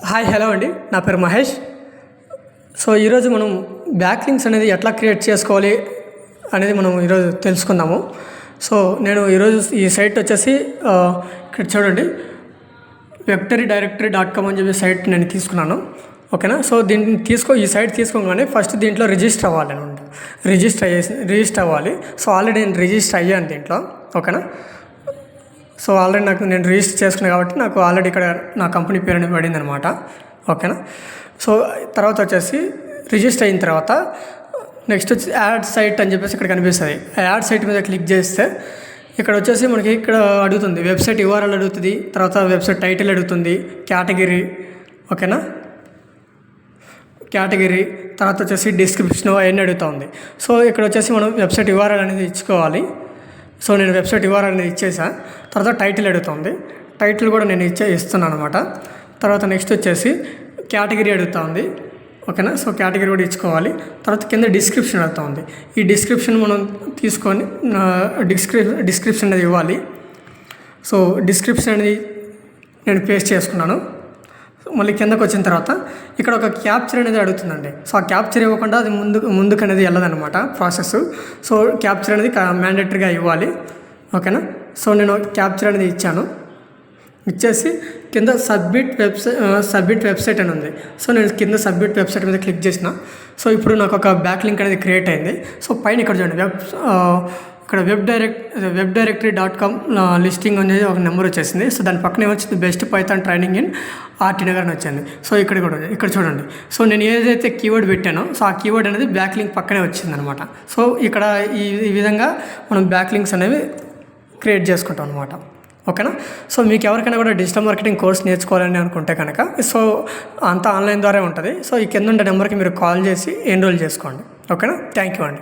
Hi hello అండి, నా పేరు మహేష్. సో ఈరోజు మనం బ్యాక్ లింక్స్ అనేది ఎట్లా క్రియేట్ చేసుకోవాలి అనేది మనం ఈరోజు తెలుసుకుందాము. సో నేను ఈరోజు ఈ సైట్ వచ్చేసి ఇక్కడ చూడండి, webterrydirectory.com అని చెప్పి సైట్ నేను తీసుకున్నాను. ఓకేనా. సో దీన్ని ఈ సైట్ తీసుకోగానే ఫస్ట్ దీంట్లో రిజిస్టర్ అవ్వాలి అనమాట. రిజిస్టర్ అవ్వాలి. సో ఆల్రెడీ నేను రిజిస్టర్ అయ్యాను దీంట్లో. ఓకేనా. సో ఆల్రెడీ నేను రిజిస్టర్ చేసుకున్నాను కాబట్టి నాకు ఆల్రెడీ ఇక్కడ నా కంపెనీ పేరు అనేది పడింది అనమాట. ఓకేనా. సో తర్వాత వచ్చేసి రిజిస్టర్ అయిన తర్వాత నెక్స్ట్ వచ్చి యాడ్ సైట్ అని చెప్పేసి ఇక్కడ కనిపిస్తుంది. ఆ యాడ్ సైట్ మీద క్లిక్ చేస్తే ఇక్కడ వచ్చేసి మనకి ఇక్కడ అడుగుతుంది, వెబ్సైట్ URL అడుగుతుంది, తర్వాత వెబ్సైట్ టైటిల్ అడుగుతుంది, కేటగిరీ. ఓకేనా. కేటగిరీ తర్వాత వచ్చేసి డిస్క్రిప్షన్ అవన్నీ అడుగుతూ ఉంది. సో ఇక్కడ వచ్చేసి మనం వెబ్సైట్ URL అనేది ఇచ్చుకోవాలి. సో నేను వెబ్సైట్ URL అనేది ఇచ్చేసా. తర్వాత టైటిల్ అడుగుతుంది, టైటిల్ కూడా నేను ఇస్తున్నాను అనమాట. తర్వాత నెక్స్ట్ వచ్చేసి కేటగిరీ అడుగుతూ ఉంది. ఓకేనా. సో కేటగిరీ కూడా ఇచ్చుకోవాలి. తర్వాత కింద డిస్క్రిప్షన్ అడుగుతూ ఉంది. ఈ డిస్క్రిప్షన్ మనం తీసుకొని డిస్క్రిప్షన్ అనేది ఇవ్వాలి. సో డిస్క్రిప్షన్ అనేది నేను పేస్ట్ చేసుకున్నాను. మళ్ళీ కిందకు వచ్చిన తర్వాత ఇక్కడ ఒక క్యాప్చర్ అనేది అడుగుతుందండి. సో ఆ క్యాప్చర్ ఇవ్వకుండా అది ముందుకు అనేది వెళ్ళదనమాట ప్రాసెస్. సో క్యాప్చర్ అనేది మ్యాండేటరీగా ఇవ్వాలి. ఓకేనా. సో నేను క్యాప్చర్ అనేది ఇచ్చేసి కింద సబ్మిట్ వెబ్సైట్ అని ఉంది. సో నేను కింద సబ్మిట్ వెబ్సైట్ మీద క్లిక్ చేసిన. సో ఇప్పుడు నాకు ఒక బ్యాక్ లింక్ అనేది క్రియేట్ అయింది. సో పైన ఇక్కడ చూడండి, ఇక్కడ webterrydirectory.com లిస్టింగ్ అనేది ఒక నెంబర్ వచ్చేసింది. సో దాని పక్కనే వచ్చింది best Python training in RT Nagar అని వచ్చింది. సో ఇక్కడ చూడండి. సో నేను ఏదైతే కీవర్డ్ పెట్టానో సో ఆ కీవర్డ్ అనేది బ్యాక్ లింక్ పక్కనే వచ్చింది అనమాట. సో ఇక్కడ ఈ విధంగా మనం బ్యాక్ లింక్స్ అనేవి క్రియేట్ చేసుకుంటాం అనమాట. ఓకేనా. సో మీకు ఎవరికైనా కూడా డిజిటల్ మార్కెటింగ్ కోర్స్ నేర్చుకోవాలని అనుకుంటే కనుక సో అంతా ఆన్లైన్ ద్వారా ఉంటుంది. సో ఈ కింద ఉండే నెంబర్కి మీరు కాల్ చేసి ఎన్రోల్ చేసుకోండి. ఓకేనా. థ్యాంక్ యూ అండి.